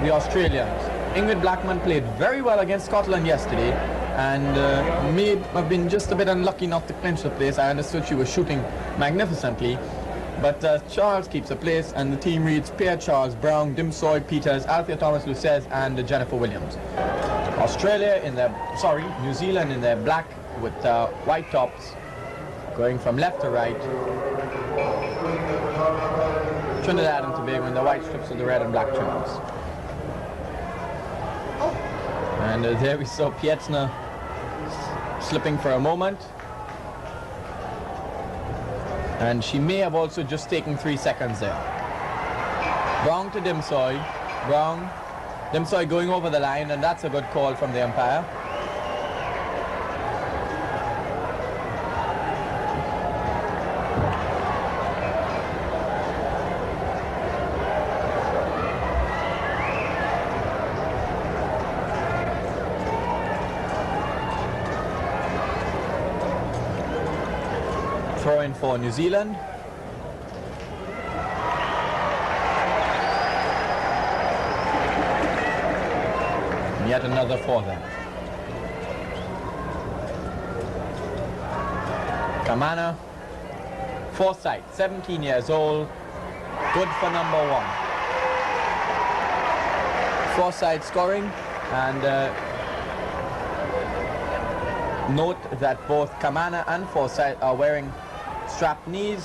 the Australians. Ingrid Blackman played very well against Scotland yesterday and may have been just a bit unlucky not to clinch the place. I understood she was shooting magnificently. But Charles keeps a place, and the team reads Pierre Charles, Brown, Dimsoy, Peters, Althea Thomas-Lucez, and Jennifer Williams. New Zealand in their black with white tops, going from left to right. Trinidad and Tobago in the white strips with the red and black trims. And there we saw Pietzner slipping for a moment. And she may have also just taken 3 seconds there. Brown to Dimsoy. Dimsoy going over the line, and that's a good call from the umpire. Throw in for New Zealand. And yet another for them. Kamana, Forsyth, 17 years old, good for number 1. Forsyth scoring, and note that both Kamana and Forsyth are wearing strapped knee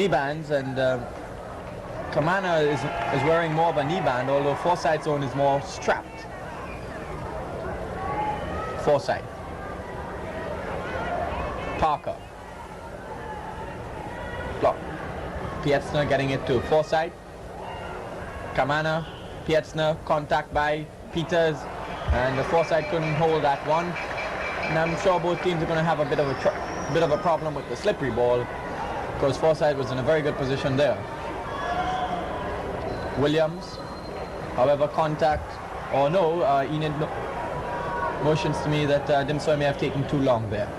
bands, and Kamana is wearing more of a knee band, although Forsyth's own is more strapped. Forsyth. Parker. Block. Pietzner getting it to Forsyth. Kamana, Pietzner, contact by Peters, and Forsyth couldn't hold that one. And I'm sure both teams are going to have a bit of a problem with the slippery ball, because Forsyth was in a very good position there. Williams, however, contact or no, Enid motions to me that Dimsoy may have taken too long there.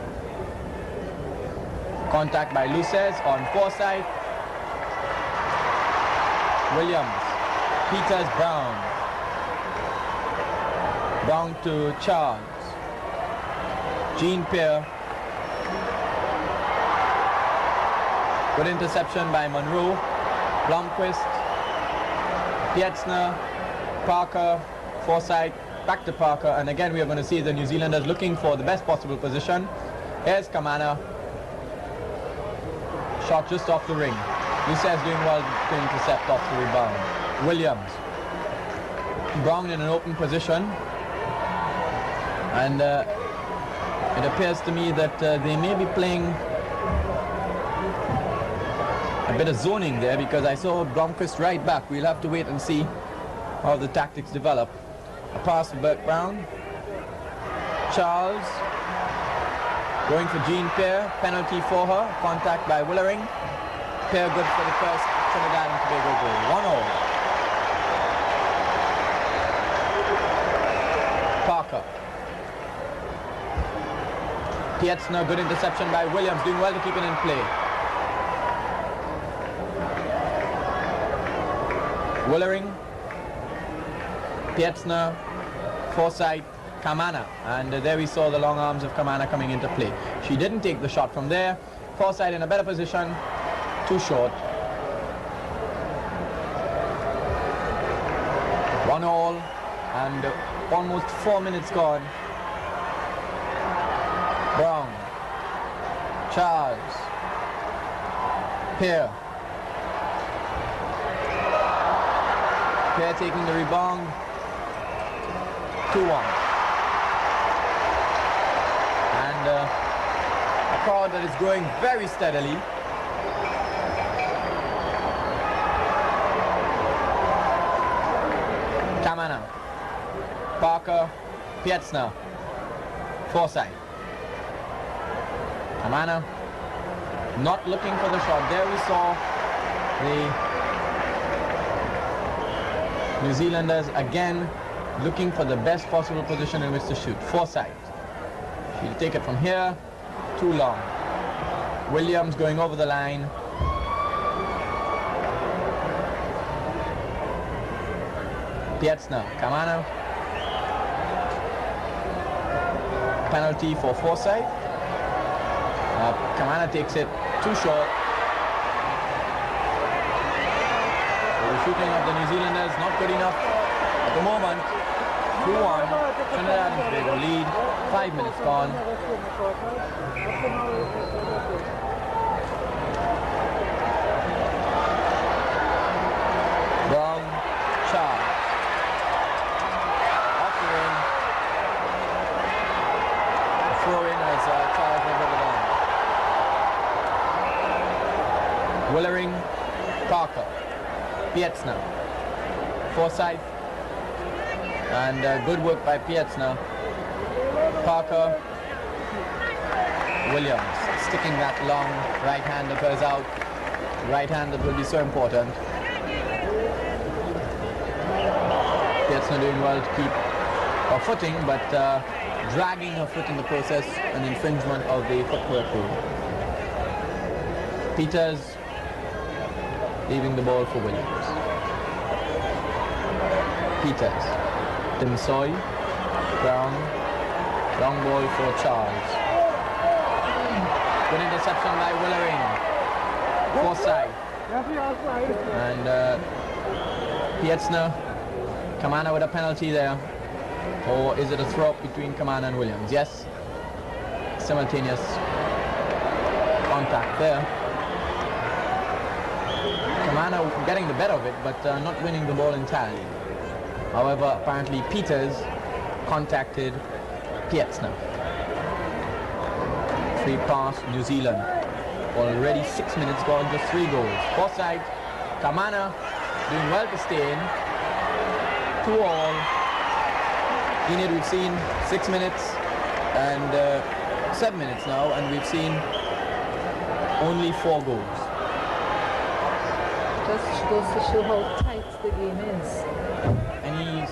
Contact by Lucez on Forsyth. Williams, Peters, Brown to Charles. Jean Pierre. Good interception by Monroe. Blomqvist. Pietzner. Parker. Forsyth. Back to Parker. And again we are going to see the New Zealanders looking for the best possible position. Here's Kamana. Shot just off the ring. Lucez doing well to intercept off the rebound. Williams. Brown in an open position. And it appears to me that they may be playing a bit of zoning there, because I saw Blomqvist right back. We'll have to wait and see how the tactics develop. A pass to Burke Brown. Charles going for Jean Pierre. Penalty for her. Contact by Willering. Pierre good for the first Trinidad and Tobago goal. 1-0. Parker. Pietzner, good interception by Williams, doing well to keep it in play. Willering, Pietzner, Forsyth, Kamana, and there we saw the long arms of Kamana coming into play. She didn't take the shot from there. Forsyth in a better position, too short. 1-1, and almost 4 minutes gone. Brown, Charles, Pierre taking the rebound. 2-1. And a crowd that is growing very steadily. Kamana, Parker, Pietzner, Forsyth. Kamana not looking for the shot. There we saw the New Zealanders again looking for the best possible position in which to shoot. Forsyth. She'll take it from here. Too long. Williams going over the line. Pietzner, Kamana. Penalty for Forsyth. Kamana takes it too short. The shooting of the New Zealanders not good enough at the moment. 2-1, Trinidad and Tobago lead, 5 minutes gone. Brown, Charles. Off the ring. Throw in as Charles went over the line. Willering, Parker, Pietzner, Forsyth, and good work by Pietzner. Parker, Williams, sticking that long right hand that goes out. Right hand that will be so important. Pietzner doing well to keep her footing, but dragging her foot in the process, an infringement of the footwork rule. Peters leaving the ball for Williams. Peters, Timsoy, Brown, long ball for Charles. Good interception by Willering. Forsyth. And Pietzner. Kamana with a penalty there. Or is it a throw up between Kamana and Williams? Yes. Simultaneous contact there. Kamana getting the better of it, but not winning the ball entirely. However, apparently Peters contacted Pietzner. Free pass, New Zealand. Already 6 minutes gone, just 3 goals. Forsyth, Kamana doing well to stay in. 2-all. Enid, we've seen 6 minutes and 7 minutes now, and we've seen only 4 goals. Just goes to show how tight the game is. Any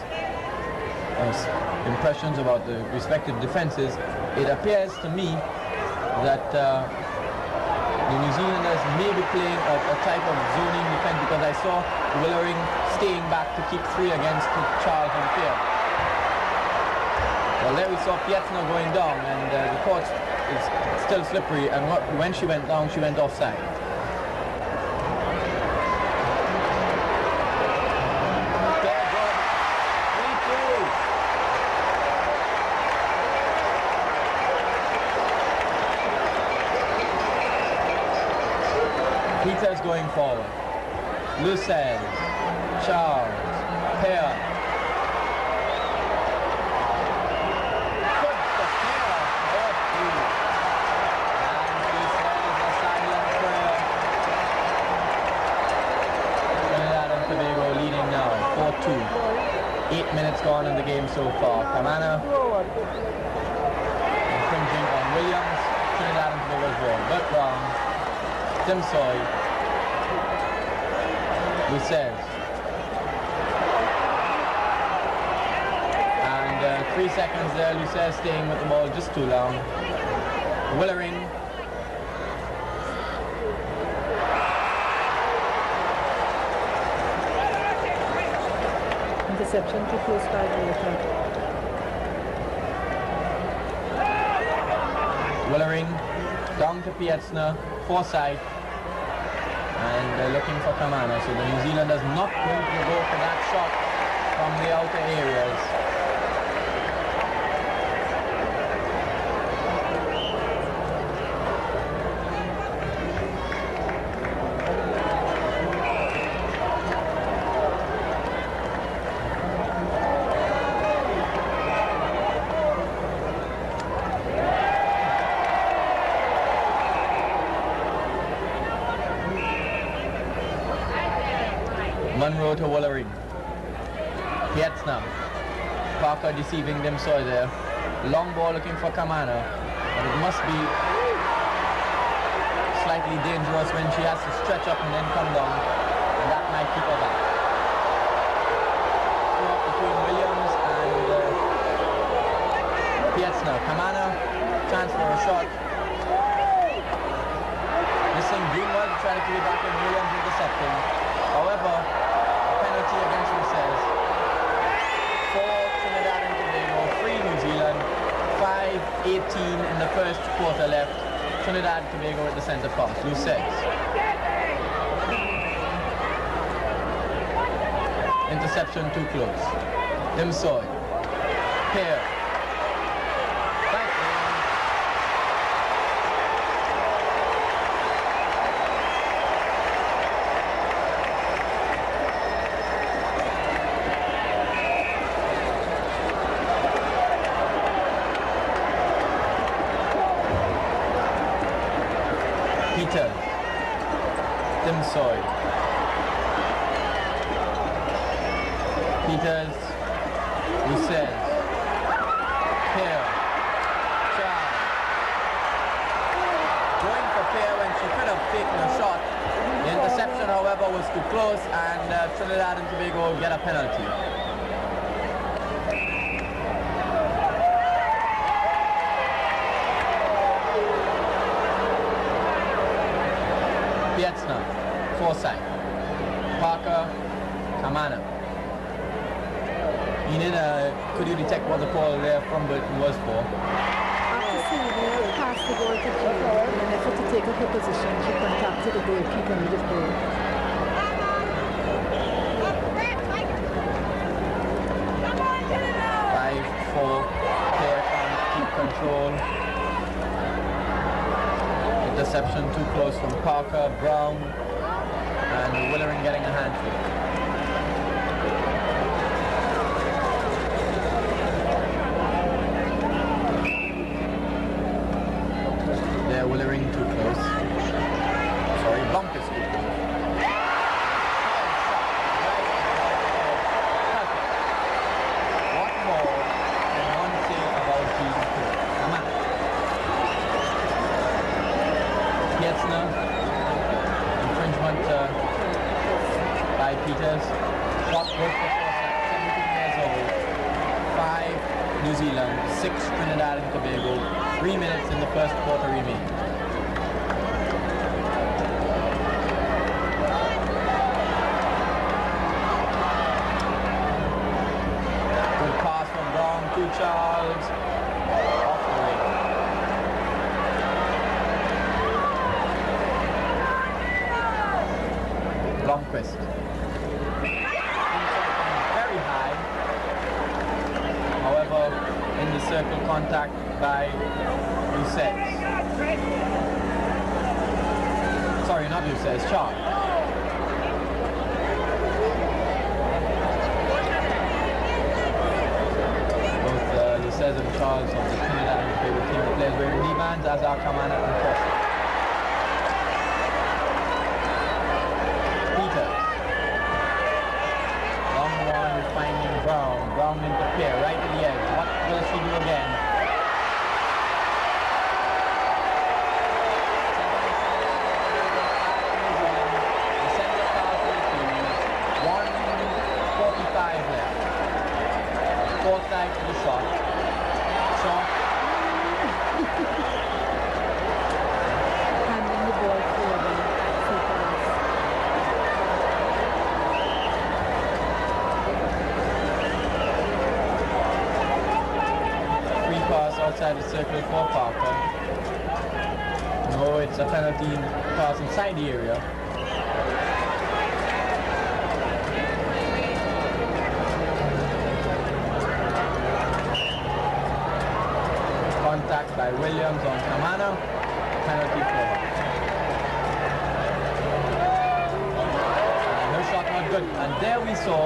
impressions about the respective defenses? It appears to me that the New Zealanders may be playing a type of zoning defense, because I saw Willering staying back to keep 3 against Charles and Pierre. Well, there we saw Pietzner going down, and the court is still slippery, and when she went down, she went offside. Peters going forward. Lucas, Charles, Pear. Good for Pear. And he says a silent prayer. Trinidad and Tobago leading now, 4-2. 8 minutes gone in the game so far. Kamana infringing on Williams. Trinidad and Tobago's ball. Bert Brown. Timsoy, Lucas, and 3 seconds there. Lucas staying with the ball just too long. Willering, interception too close by the attack. Willering, down to Pietzner, Forsyth. And looking for Kamana, so the New Zealanders not going to go for that shot from the outer areas. Munro to Willering. Pietzner. Parker deceiving them so there. Long ball looking for Kamana. And it must be slightly dangerous when she has to stretch up and then come down. And that might keep her back. Throw up between Williams and Pietzner. Kamana, chance for a shot. Missing Greenwald to try to keep it back, and Williams intercepting. However, penalty against Lucas. 2:18 in the first quarter left. Trinidad and Tobago at the center pass. Loose sets. Interception too close. Dimsoy. Here. Peters. Dimsoy. Peters. Lucas. Here. Charles. Going for Pierre when she could have taken a shot. The interception, however, was too close, and Trinidad and Tobago get a penalty. Pietzner, Forsyth, Parker, Kamana. Enid, could you detect what the call there from Burton was for? After Sylvia passed the ball to Jill in an effort to take up her position, she contacted the goalkeeper in mid-goal. 5-4, Claire can't keep control. Interception too close from Parker, Brown, and Willering getting a handful. Willering too close. Sorry, Blomqvist too close. What more can one say about these two? Come on. Pietzner. Infringement by Peters. Shot good for Forsyth, 17 years old. 5 New Zealand, 6 Trinidad and Tobago. 3 minutes in the first quarter remain. Good pass from Brown to Charles. Off the way. Blomqvist. Very high. However, in the circle contact by Lucas. Sorry, not Lucas, Charles. Both Lucas and Charles of the Trinidad and Tobago team, the players wearing knee bands, as are Kamana and Forsyth. Peters. Long one finding Brown. Brown into pair, right to the edge. What will she do again? Forsyth to the shot. Handing the ball forward. Free pass outside the circle for Parker. No, it's a penalty pass inside the area. Contact by Williams on Kamana. Penalty for her. Her shot not good. And there we saw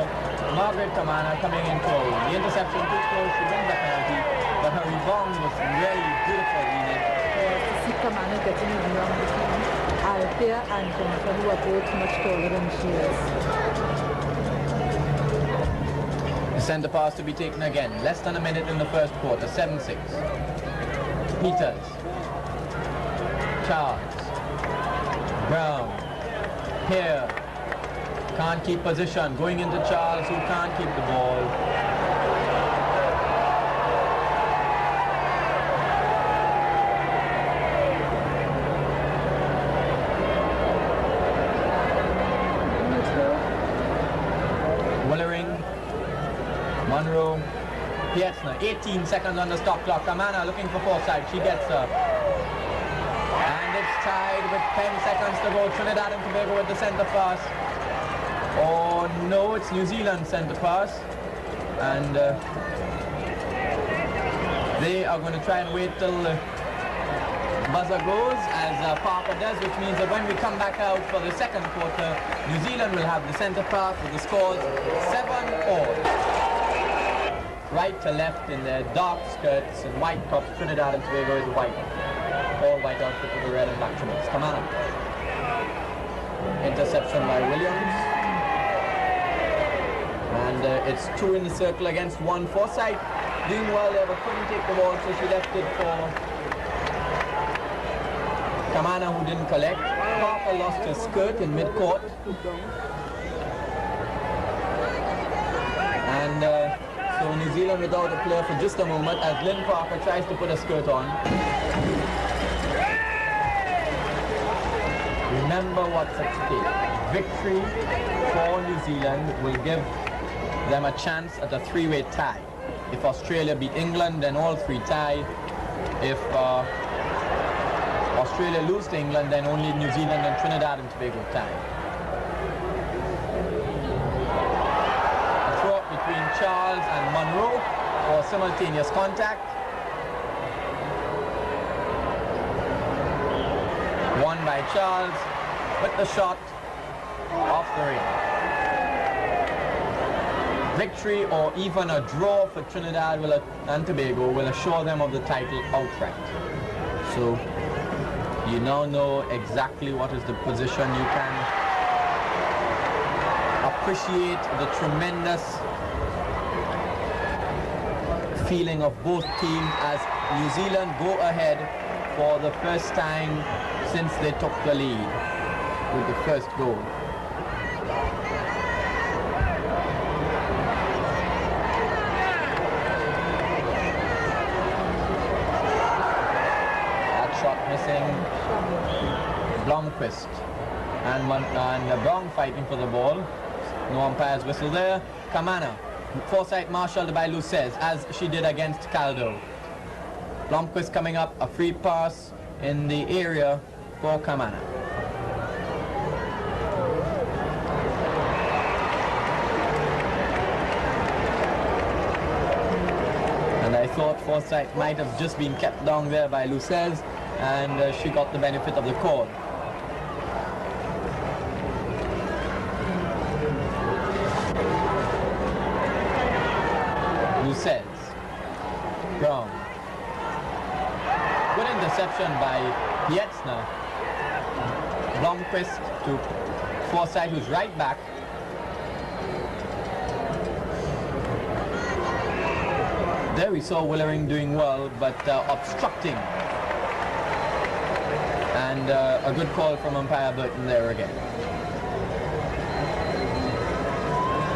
Margaret Kamana coming in forward. The interception too close, she wins the penalty, but her rebound was really beautiful, Enid. Yes, to see Kamana getting it wrong between Althea and Jennifer, who are both much taller than she is. The centre pass to be taken again. Less than a minute in the first quarter. 7-6. Peters. Charles. Brown. Here. Can't keep position. Going into Charles, who can't keep the ball. Willering. Monroe. Pietzner, 18 seconds on the stop clock. Kamana looking for Forsyth. She gets her. And it's tied with 10 seconds to go. Trinidad and Tobago with the centre pass. Oh no, it's New Zealand centre pass. And they are going to try and wait till buzzer goes, as Parker does, which means that when we come back out for the second quarter, New Zealand will have the centre pass with the scores 7-all. Right to left in their dark skirts and white tops. Trinidad and Tobago is white. All white outfit with the red and black trimmings. Kamana. Interception by Williams. And it's 2 in the circle against 1. Forsyth doing well there, but couldn't take the ball, so she left it for Kamana, who didn't collect. Parker lost his skirt in mid-court. And so New Zealand without a player for just a moment as Lynn Parker tries to put a skirt on. Remember what's at stake. Victory for New Zealand will give them a chance at a 3-way tie. If Australia beat England, then all 3 tie. If Australia lose to England, then only New Zealand and Trinidad and Tobago tie. A throw up between Charles and Monroe for simultaneous contact. Won by Charles with the shot off the ring. Victory or even a draw for Trinidad and Tobago will assure them of the title outright. So you now know exactly what is the position. You can appreciate the tremendous feeling of both teams as New Zealand go ahead for the first time since they took the lead with the first goal. Missing Blomqvist and Brown fighting for the ball. No umpire's whistle there. Kamana. Forsyth marshalled by Lucez as she did against Caldo. Blomqvist coming up, a free pass in the area for Kamana. And I thought Forsyth might have just been kept down there by Lucez, and she got the benefit of the call. Lucez. Brown. Good interception by Pietzner. Blomqvist to Forsyth, who's right back. There we saw Willering doing well, but obstructing. And a good call from umpire Burton there again.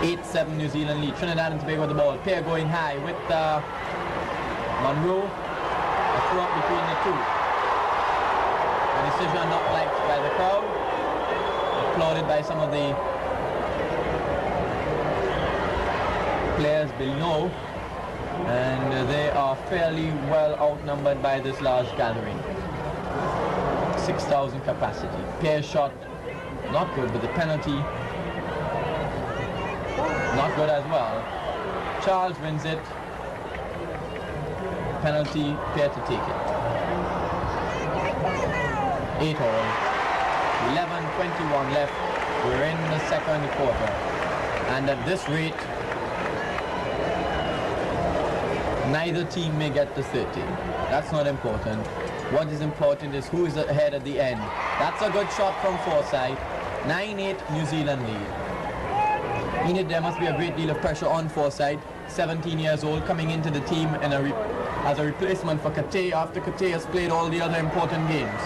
8-7 New Zealand lead. Trinidad and Tobago with the ball. Pair going high with Monroe. A throw up between the two. A decision not liked by the crowd. Applauded by some of the players below. And they are fairly well outnumbered by this large gathering. 6,000 capacity. Pair shot, not good, but the penalty, not good as well. Charles wins it. Penalty, pair to take it. 8-all. 11:21 left. We're in the second quarter. And at this rate, neither team may get to 30. That's not important. What is important is who is ahead at the end. That's a good shot from Forsyth. 9-8 New Zealand lead. Enid, there must be a great deal of pressure on Forsyth, 17 years old, coming into the team in as a replacement for Kate after Kate has played all the other important games.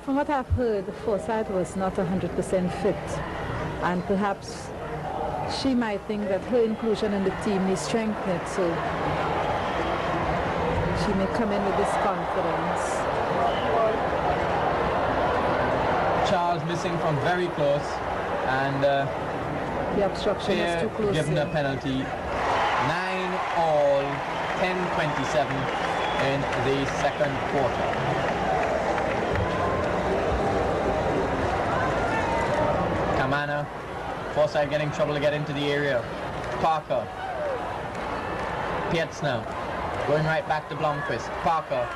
From what I've heard, Forsyth was not 100% fit, and perhaps she might think that her inclusion in the team is strengthened, so she may come in with this confidence. Charles missing from very close, and the obstruction is too close. Given a penalty. all, 10-27 in the second quarter. Kamana, Forsyth getting trouble to get into the area. Parker, Pietzner, going right back to Blomqvist. Parker,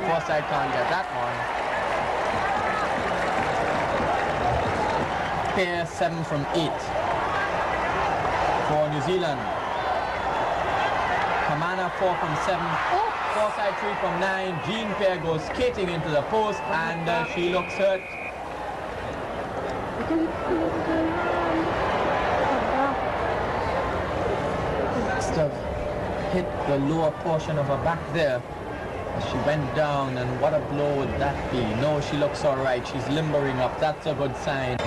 Forsyth can't get that one. Pair 7 from 8 for New Zealand. Kamana 4 from 7. Forsyth 3 from 9. Jean Pair goes skating into the post and she looks hurt. Must have hit the lower portion of her back there as she went down, and what a blow would that be? No, she looks all right. She's limbering up. That's a good sign.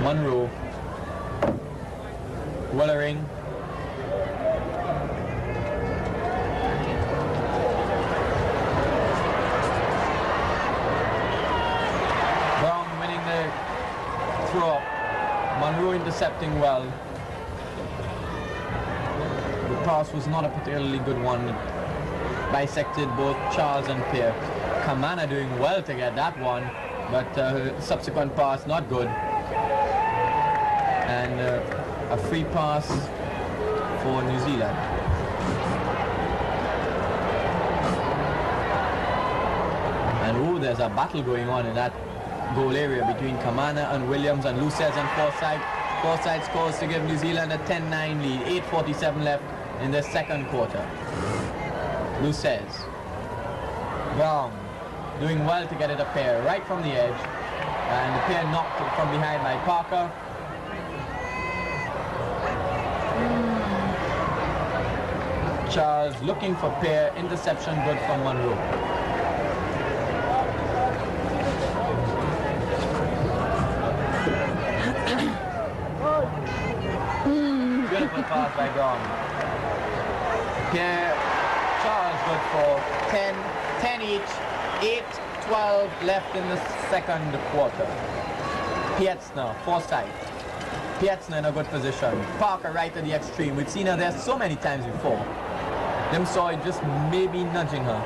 Monroe, Wellering, Brown winning the throw. Monroe intercepting well. The pass was not a particularly good one. It bisected both Charles and Pierre. Kamana doing well to get that one, but subsequent pass not good. And a free pass for New Zealand. And there's a battle going on in that goal area between Kamana and Williams and Lucez and Forsyth. Forsyth scores to give New Zealand a 10-9 lead. 8:47 left in the second quarter. Lucez. Brown doing well to get it a pair right from the edge. And the pair knocked from behind by Parker. Charles looking for pair, interception good from Monroe. Beautiful pass by Brown. Pierre, Charles good for 10 each, 8-12 left in the second quarter. Pietzner, Forsyth. Pietzner in a good position. Parker right at the extreme. We've seen her there so many times before. Them saw it just maybe nudging her.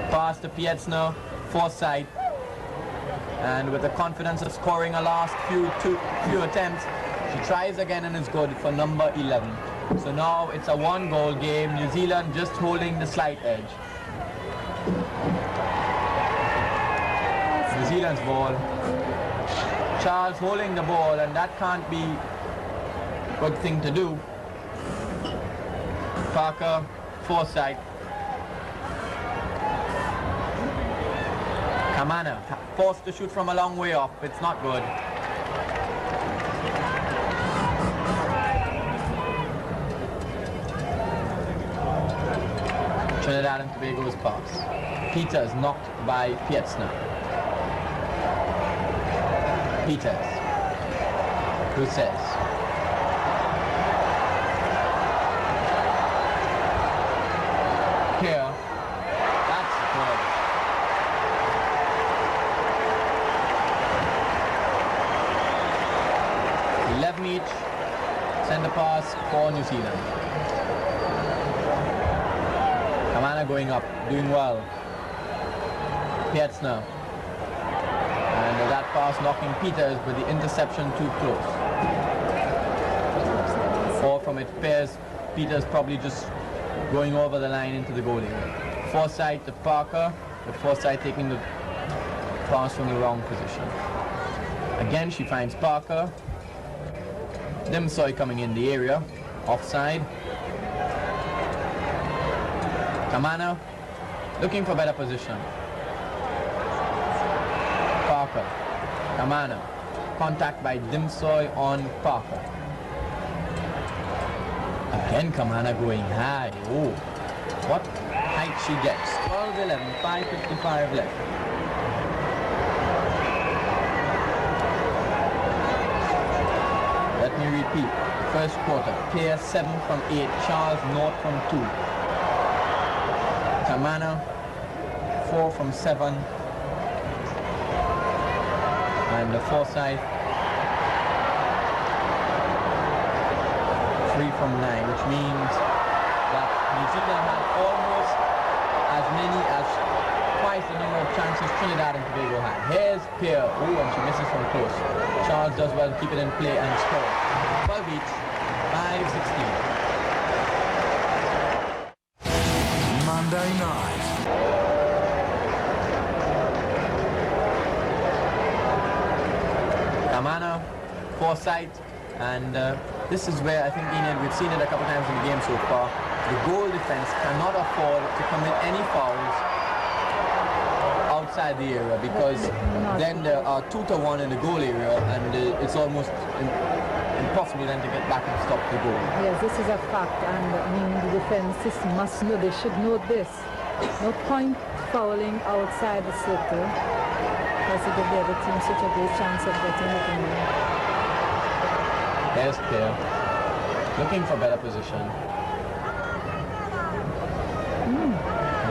Pass to Pietzner, Forsyth. And with the confidence of scoring her last few attempts, she tries again and is good for number 11. So now it's a one-goal game. New Zealand just holding the slight edge. New Zealand's ball. Charles holding the ball, and that can't be a good thing to do. Parker, Forsyth. Kamana forced to shoot from a long way off. It's not good. Trinidad and Tobago's pass. Peters knocked by Pietzner. Peters. Who says? Here. That's good. Each. Send the pass for New Zealand. Kamana going up, doing well. Pietzner. And that pass knocking Peters, but the interception too close. Or from it pairs, Peters probably just going over the line into the goal area. Forsyth to Parker, but Forsyth taking the pass from the wrong position. Again, she finds Parker. Dimsoy coming in the area, offside. Kamana looking for better position. Parker, Kamana, contact by Dimsoy on Parker. Again Kamana going high. Oh, what height she gets. 12-11, 5:55 left. Let me repeat. First quarter, Pierre 7 from 8, Charles North from 2. Kamana 4 from 7. And the Forsyth 3 from 9, which means that New Zealand had almost as many as twice the number of chances Trinidad and Tobago had. Here's Pierre. Oh, and she misses from close. Charles does well to keep it in play and score. 12 each, 5-16. Monday night. Kamana, Forsyth, and this is where I think, Ian, we've seen it a couple times in the game so far. The goal defense cannot afford to commit any fouls outside the area, because then there are 2-1 in the goal area, and it's almost impossible then to get back and stop the goal. Yes, this is a fact, and I mean the defenses must know, they should know this. No point fouling outside the circle, because it gives the other team such a great chance of getting it in. There's Pierre, looking for better position.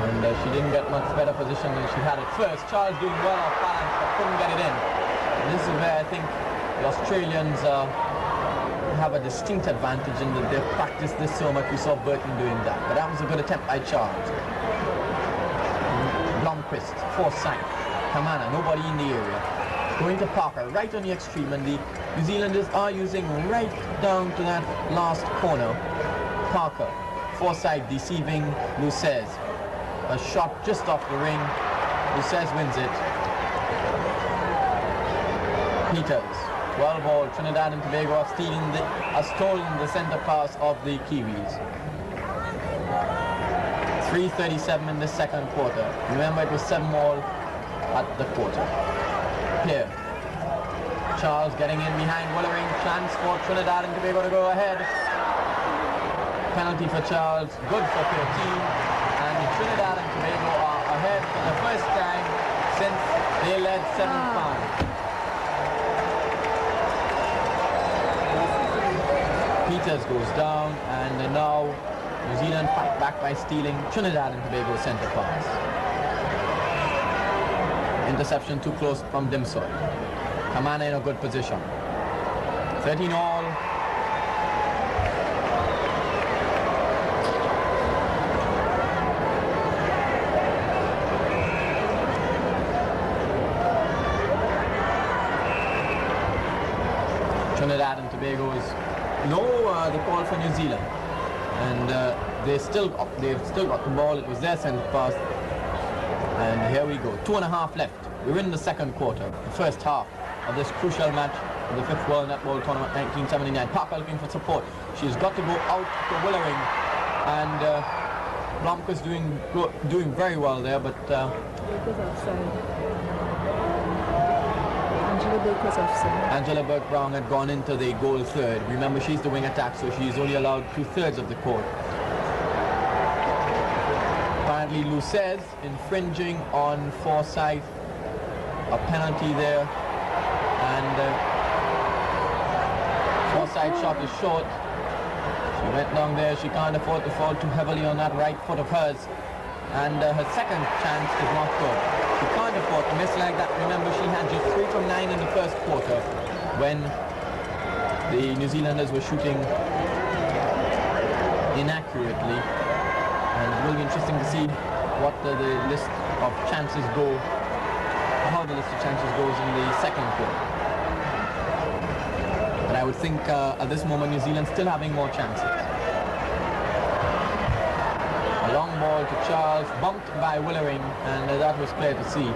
And she didn't get much better position than she had at first. Charles doing well off balance, but couldn't get it in. And this is where I think the Australians have a distinct advantage in that they've practiced this so much. We saw Burton doing that. But that was a good attempt by Charles. Blomqvist, Forsyth, Kamana, nobody in the area. Going to Parker, right on the extreme, and the New Zealanders are using right down to that last corner. Parker, Forsyth deceiving Lucez. A shot just off the ring. Lucez wins it. Peters, 12 ball. Trinidad and Tobago are stolen the center pass of the Kiwis. 3:37 in the second quarter. Remember, it was 7-all at the quarter. Here, Charles getting in behind Willering. Chance for Trinidad and Tobago to go ahead. Penalty for Charles, good for 13. And Trinidad and Tobago are ahead for the first time since they led 7-5. Peters goes down, and now New Zealand fight back by stealing Trinidad and Tobago center pass. Interception too close from Dimsoy. Kamana in a good position. 13-all. Trinidad and Tobago is the call for New Zealand, and they've still got the ball. It was their center pass, and here we go. 2.5 left. We're in the second quarter, the first half of this crucial match of the 5th World Netball Tournament 1979. Parker looking for support. She's got to go out to Willering, and Blomqvist doing very well there, but Angela Burke-Brown had gone into the goal third. Remember, she's the wing attack, so she's only allowed 2/3 of the court. Apparently, Lucez infringing on Forsyth. A penalty there. And Forsyth's shot is short. She went down there. She can't afford to fall too heavily on that right foot of hers. And her second chance is not good. She can't afford to miss like that. Remember, she had just 3 from 9 in the first quarter when the New Zealanders were shooting inaccurately. And it will be interesting to see what the list of chances go, how the list of chances goes in the second quarter. But I would think at this moment New Zealand still having more chances. A long ball to Charles, bumped by Willering, and that was clear to see.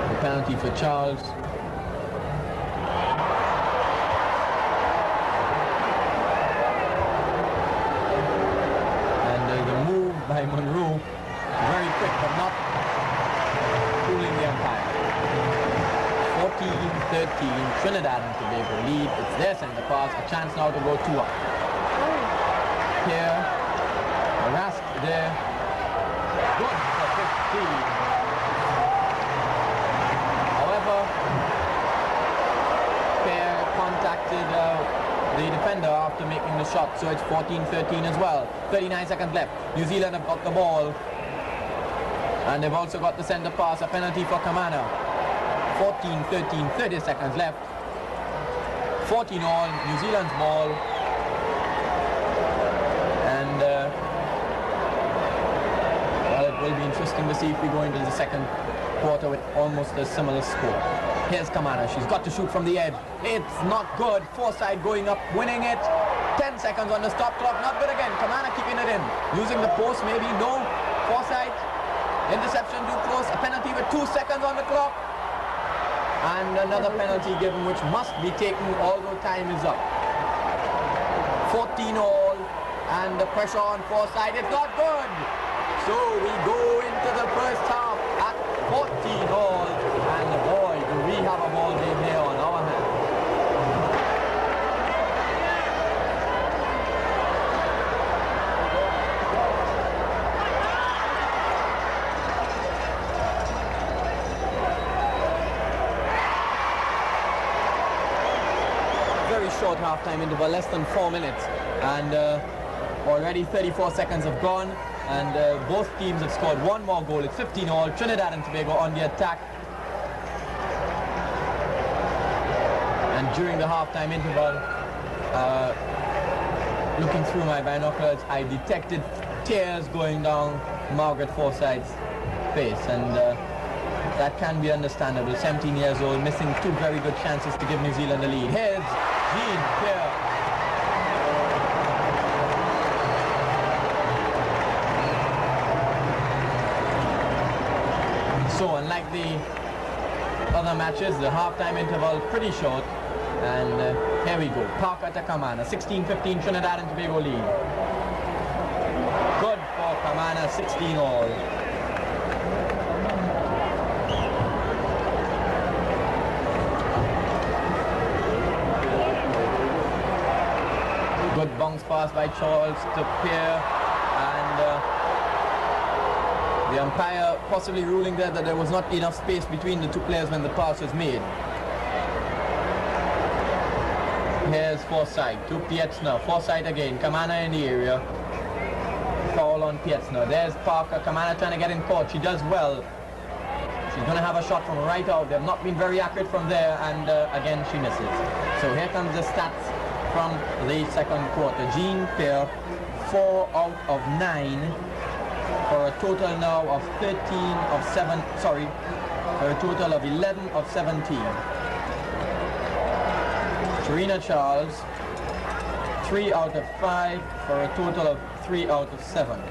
The penalty for Charles. And the move by Monroe, very quick but not fooling the umpire. 14-13, Trinidad and Tobago lead. It's their center pass, a chance now to go 2-up. Here, Rask there, good for 15. However, Pierre contacted the defender after making the shot, so it's 14-13 as well. 39 seconds left. New Zealand have got the ball, and they've also got the center pass, a penalty for Kamana. 14-13, 30 seconds left. 14 all, New Zealand's ball. And well, it will be interesting to see if we go into the second quarter with almost a similar score. Here's Kamana. She's got to shoot from the edge. It's not good. Forsyth going up, winning it. 10 seconds on the stop clock. Not good again. Kamana keeping it in. Using the post, maybe. No. Forsyth. Interception too close. A penalty with 2 seconds on the clock. And another penalty given, which must be taken although time is up. 14 all. And the pressure on Forsyth. It's not good. So we go into the first half at 14 all. And boy, do we have a ball game here on our hands. Very short halftime interval, less than 4 minutes. And already 34 seconds have gone. And both teams have scored one more goal. It's 15 all. Trinidad and Tobago on the attack. And during the halftime interval, looking through my binoculars, I detected tears going down Margaret Forsyth's face. And that can be understandable. 17 years old, missing 2 very good chances to give New Zealand the lead. Here's Jean Pierre. So unlike the other matches, the halftime interval pretty short. And here we go. Parker to Kamana. 16-15 Trinidad and Tobago lead. Good for Kamana, 16 all. Good bounce pass by Charles to Pierre. And the umpire possibly ruling there that there was not enough space between the 2 players when the pass was made. Here's Forsyth to Pietzner. Forsyth again. Kamana in the area. Foul on Pietzner. There's Parker. Kamana trying to get in court. She does well. She's going to have a shot from right out. They've not been very accurate from there. And again, she misses. So here comes the stats from the second quarter. Jean Pierre, 4 out of 9. For a total now of 13 of 7, sorry, for a total of 11 of 17. Serena Charles, 3 out of 5 for a total of 3 out of 7.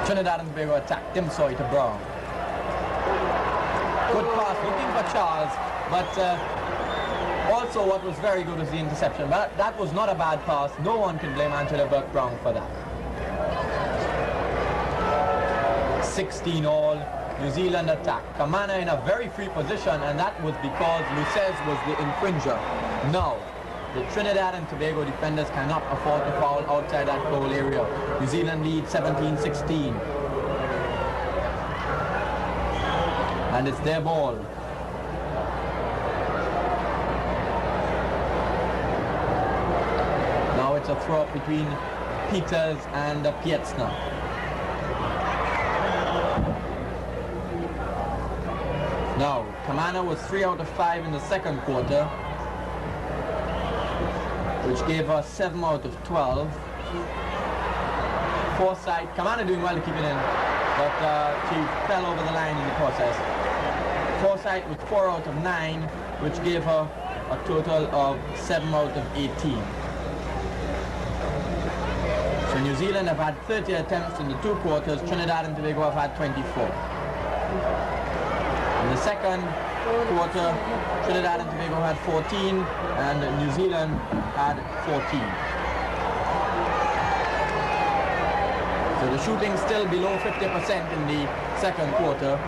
Trinidad and Tobago attack. Tim Soy to Brown. Good pass, looking for Charles, but also what was very good was the interception. But that was not a bad pass. No one can blame Angela Burke-Brown for that. 16 all, New Zealand attack. Kamana in a very free position, and that was because Lucez was the infringer. Now, the Trinidad and Tobago defenders cannot afford to foul outside that goal area. New Zealand leads 17-16. And it's their ball. Now it's a throw up between Peters and Pietzner. Now, Kamana was 3 out of 5 in the second quarter, which gave her 7 out of 12. Forsyth, Kamana doing well to keep it in, but she fell over the line in the process. Forsyth with 4 out of 9, which gave her a total of 7 out of 18. So New Zealand have had 30 attempts in the 2 quarters, Trinidad and Tobago have had 24. In the second quarter, Trinidad and Tobago had 14 and New Zealand had 14. So the shooting still below 50% in the second quarter,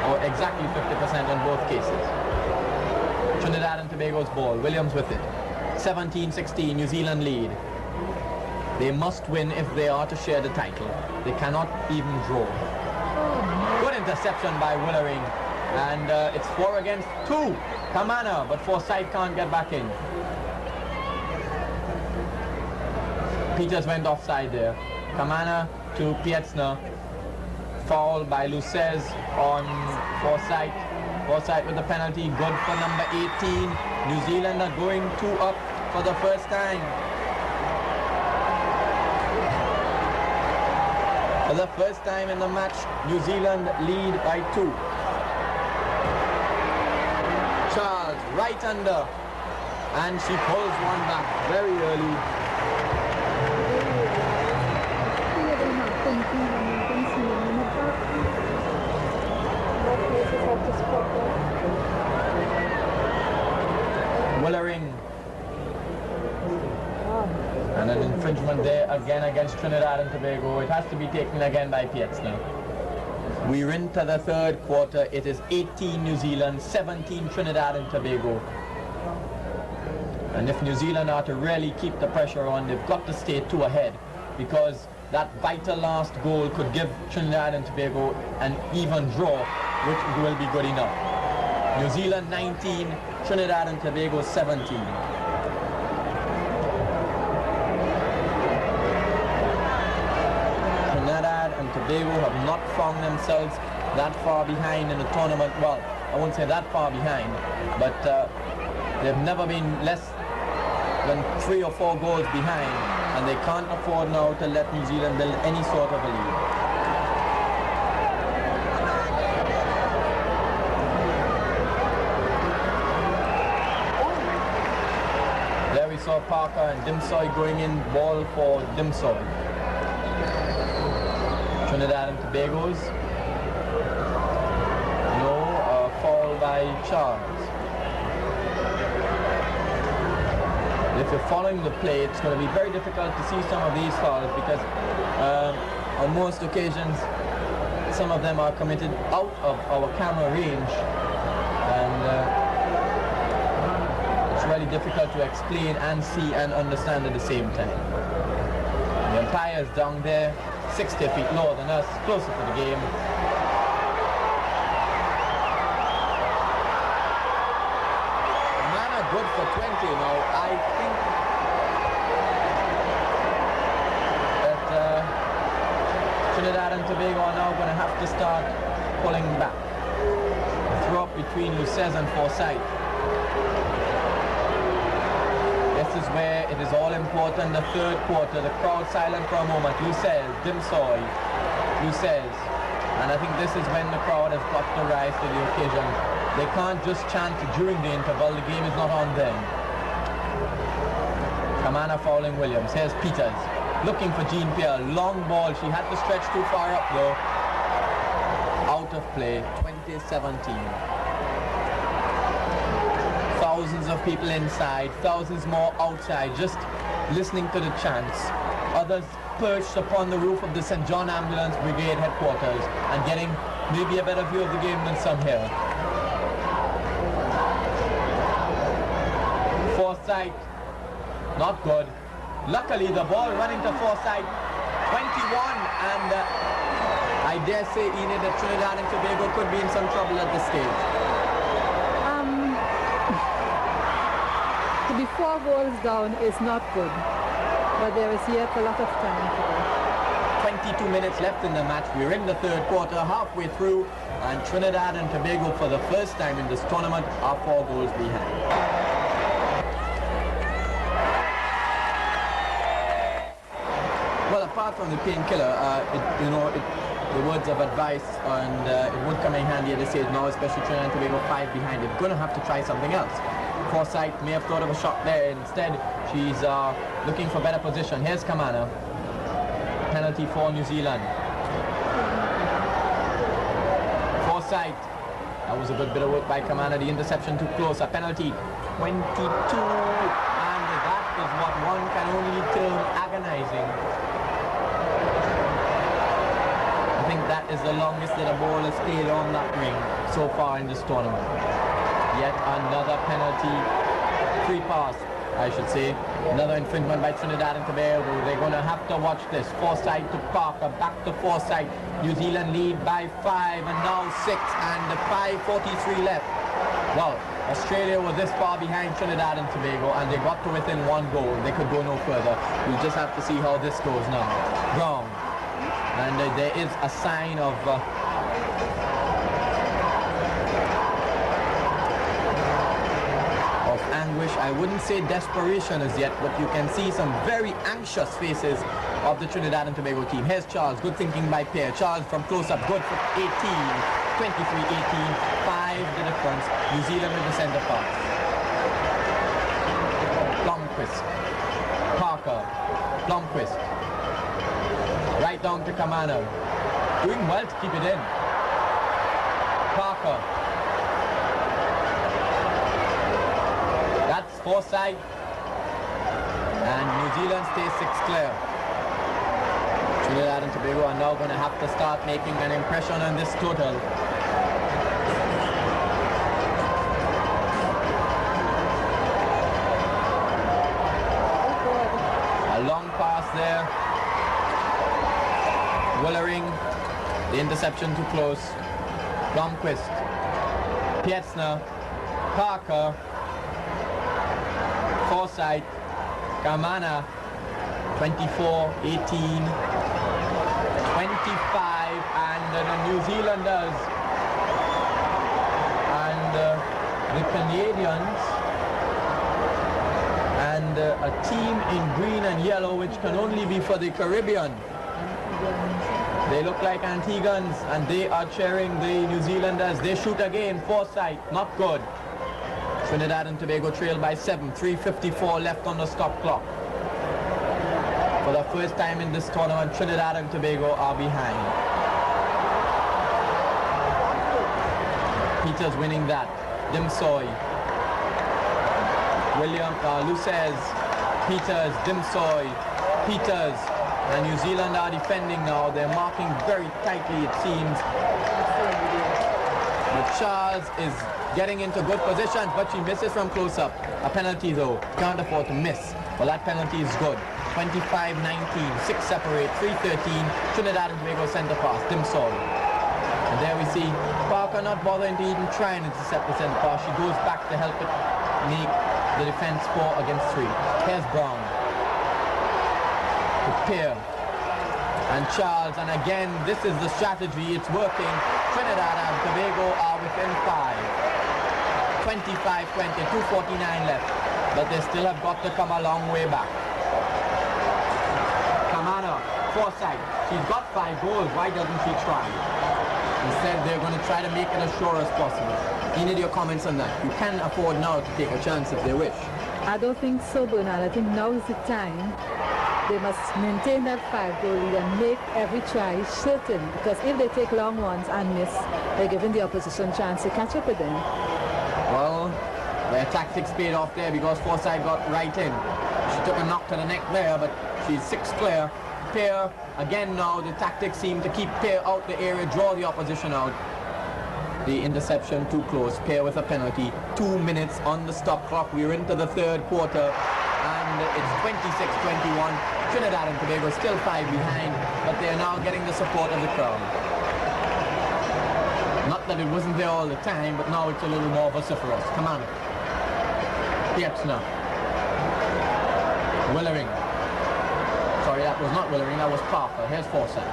or exactly 50% in both cases. Trinidad and Tobago's ball, Williams with it. 17-16, New Zealand lead. They must win if they are to share the title. They cannot even draw. Good interception by Willering, and it's 4 against 2. Kamana, but Forsyth can't get back in. Peters went offside there. Kamana to Pietzner. Foul by Lucez on Forsyth. Forsyth with the penalty, good for number 18. New Zealand are going 2 up for the first time. For the first time in the match, New Zealand lead by 2. Charles, right under, and she pulls one back very early. Willering. And an infringement there again against Trinidad and Tobago. It has to be taken again by Pietz now. We're into the third quarter. It is 18 New Zealand, 17 Trinidad and Tobago. And if New Zealand are to really keep the pressure on, they've got to stay 2 ahead, because that vital last goal could give Trinidad and Tobago an even draw, which will be good enough. New Zealand 19, Trinidad and Tobago 17. Trinidad and Tobago have not found themselves that far behind in the tournament. Well, I won't say that far behind, but they've never been less than 3 or 4 goals behind, and they can't afford now to let New Zealand build any sort of a lead. There we saw Parker and Dimsoy going in, ball for Dimsoy. Trinidad and Tobago's. No, foul by Charles. If you're following the play, it's going to be very difficult to see some of these fouls, because on most occasions some of them are committed out of our camera range, and it's really difficult to explain and see and understand at the same time. The umpire is down there, 60 feet lower than us, closer to the game. Mana good for 20 now. I think that Trinidad and Tobago are now going to have to start pulling back. A throw up between Lucez and Forsyth. This is where it is all important, the third quarter. The crowd silent for a moment. Lucez, Dimsoy, Lucez. And I think this is when the crowd has got to rise to the occasion. They can't just chant during the interval. The game is not on them. Kamana fouling Williams. Here's Peters looking for Jean-Pierre. Long ball. She had to stretch too far up though. Out of play. 2017. Thousands of people inside, thousands more outside, just listening to the chants. Others perched upon the roof of the St. John Ambulance Brigade headquarters and getting maybe a better view of the game than some here. Forsyth, not good. Luckily the ball running to Forsyth, 21, and I dare say, Enid, that Trinidad and Tobago could be in some trouble at this stage. To be 4 goals down is not good, but there is yet a lot of time to go. 22 minutes left in the match. We're in the third quarter, halfway through, and Trinidad and Tobago, for the first time in this tournament, are 4 goals behind. Well, apart from the painkiller, the words of advice, and it would come in handy at this stage now, especially Trinidad and Tobago 5 behind. They're going to have to try something else. Forsyth may have thought of a shot there. Instead, she's looking for better position. Here's Kamana. Penalty for New Zealand. Forsyth. That was a good bit of work by Kamana. The interception too close. A penalty. 22. And that is what one can only term agonizing. I think that is the longest that a ball has stayed on that ring so far in this tournament. Yet another penalty, free pass, I should say. Another infringement by Trinidad and Tobago. They're going to have to watch this. Forsyth to Parker, back to Forsyth. New Zealand lead by 5 and now 6, and 5:43 left. Well, Australia were this far behind Trinidad and Tobago, and they got to within 1 goal. They could go no further. We'll just have to see how this goes now. Brown. And there is a sign of I wouldn't say desperation as yet, but you can see some very anxious faces of the Trinidad and Tobago team. Here's Charles, good thinking by Pierre. Charles from close-up, good for 18, 23-18, 5 the difference. New Zealand with the centre pass. Blomqvist, Parker, Blomqvist, right down to Kamano. Doing well to keep it in. Parker. That's Forsyth. And New Zealand stays 6 clear. Trinidad and Tobago are now going to have to start making an impression on this total. A long pass there. Willering, the interception too close. Blomqvist, Pietzner, Parker, Forsyth, Kamana, 24-18, 25, and the New Zealanders and the Canadians and a team in green and yellow, which can only be for the Caribbean. They look like Antiguans, and they are cheering the New Zealanders. They shoot again. Forsyth, not good. Trinidad and Tobago trail by 7. 3:54 left on the stop clock. For the first time in this tournament, Trinidad and Tobago are behind. Peters winning that. Dimsoy. William, Lucez, Peters, Dimsoy, Peters. And New Zealand are defending now. They're marking very tightly, it seems. But Charles is getting into good positions, but she misses from close-up. A penalty, though. Can't afford to miss. Well, that penalty is good. 25-19, 6 separate, 3-13. Trinidad and Tobago centre pass. Dimsoy. And there we see Parker not bothering to even try and intercept the centre pass. She goes back to help it make the defense 4 against 3. Here's Brown. Pierre and Charles, and again this is the strategy, it's working. Trinidad and Tobago are within 5. 25-20, 2:49 left, but they still have got to come a long way back. Kamana, Forsyth, she's got 5 goals, why doesn't she try? Instead they're going to try to make it as sure as possible. You need your comments on that. You can afford now to take a chance if they wish. I don't think so, Bernard. I think now is the time. They must maintain that 5-goal lead and make every try certain, because if they take long ones and miss, they're giving the opposition chance to catch up with them. Well, their tactics paid off there because Forsyth got right in. She took a knock to the neck there, but she's 6 clear. Pierre, again now, the tactics seem to keep Pierre out the area, draw the opposition out. The interception too close. Pierre with a penalty. 2 minutes on the stop clock. We're into the 3rd quarter. And it's 26-21. Trinidad and Tobago still 5 behind, but they are now getting the support of the crowd. Not that it wasn't there all the time, but now it's a little more vociferous. Come on. Pietzner. Willering. Sorry, that was not Willering, that was Parker. Here's Forsyth.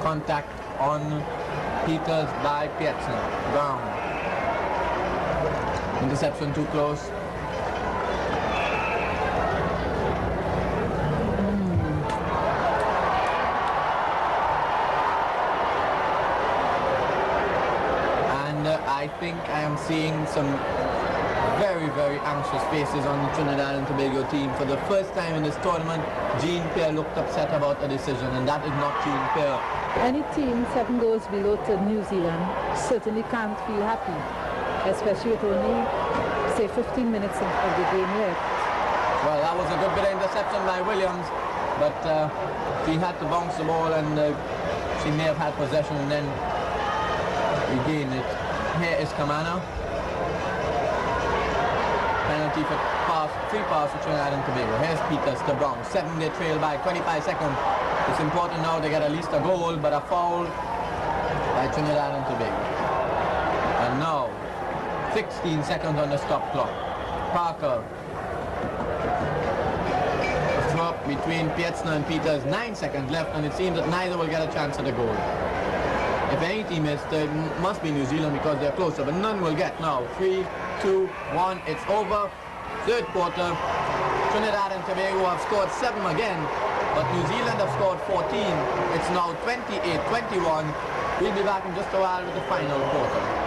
Contact on Peters by Pietzner. Brown. Interception too close. And I think I am seeing some very, very anxious faces on the Trinidad and Tobago team. For the first time in this tournament, Jean Pierre looked upset about a decision, and that is not Jean Pierre. Any team 7 goals below to New Zealand certainly can't feel happy, especially with only, say, 15 minutes of the game left. Well, that was a good bit of interception by Williams, but she had to bounce the ball, and she may have had possession and then regained it. Here is Kamana. Penalty for free pass for Trinidad and Tobago. Here's Peters to Brown. 7 they trail by 25 seconds. It's important now to get at least a goal, but a foul by Trinidad and Tobago. And now, 16 seconds on the stop clock. Parker. between Pietzner and Peters. 9 seconds left, and it seems that neither will get a chance at a goal. If any team is, it must be New Zealand because they're closer, but none will get now. 3, 2, 1, it's over. Third quarter, Trinidad and Tobago have scored 7 again, but New Zealand have scored 14. It's now 28-21. We'll be back in just a while with the final quarter.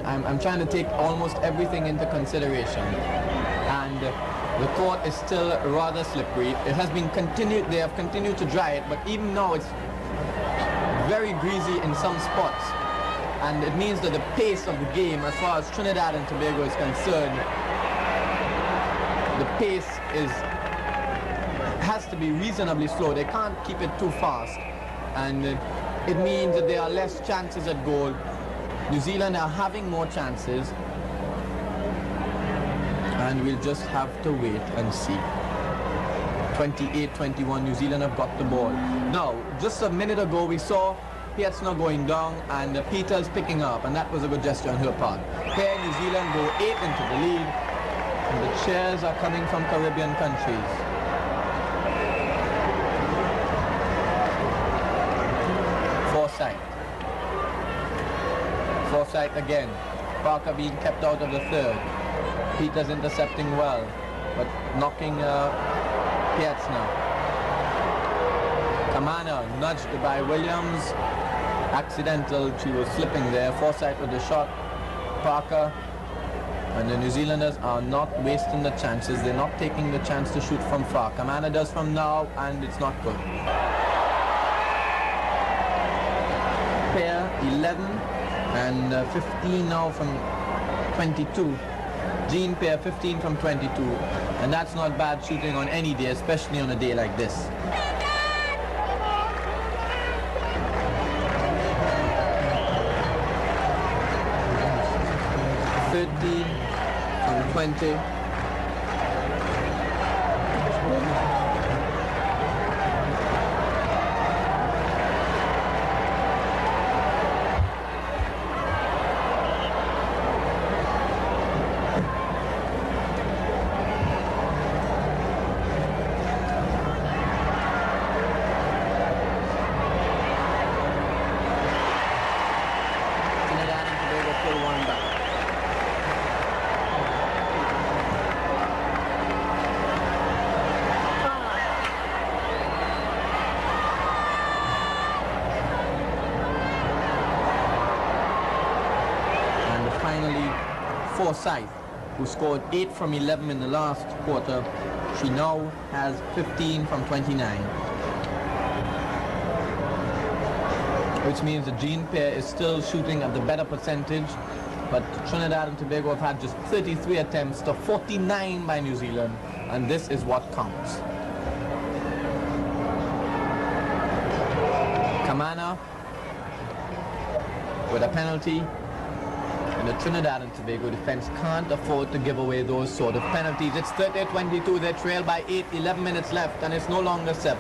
I'm trying to take almost everything into consideration, and the court is still rather slippery. It has been continued, they have continued to dry it, but even now it's very greasy in some spots, and it means that the pace of the game as far as Trinidad and Tobago is concerned, the pace has to be reasonably slow. They can't keep it too fast, and it means that there are less chances at goal. New Zealand are having more chances, and we'll just have to wait and see. 28-21, New Zealand have got the ball. Now, just a minute ago we saw Pietzner going down and Peters picking up, and that was a good gesture on her part. Here New Zealand go 8 into the lead, and the cheers are coming from Caribbean countries. Forsyth again. Parker being kept out of the third. Peters intercepting well, but knocking Pietzner. Kamana nudged by Williams. Accidental, she was slipping there. Forsyth with the shot. Parker. And the New Zealanders are not wasting the chances. They're not taking the chance to shoot from far. Kamana does from now, and it's not good. Pair 11. And 15 now from 22. Jean pair 15 from 22. And that's not bad shooting on any day, especially on a day like this. From 20. Forsyth, who scored 8 from 11 in the last quarter, she now has 15 from 29. Which means the Jean pair is still shooting at the better percentage, but Trinidad and Tobago have had just 33 attempts to 49 by New Zealand, and this is what counts. Kamana with a penalty. And the Trinidad and Tobago defense can't afford to give away those sort of penalties. It's 30-22, they trail by 8, 11 minutes left, and it's no longer 7.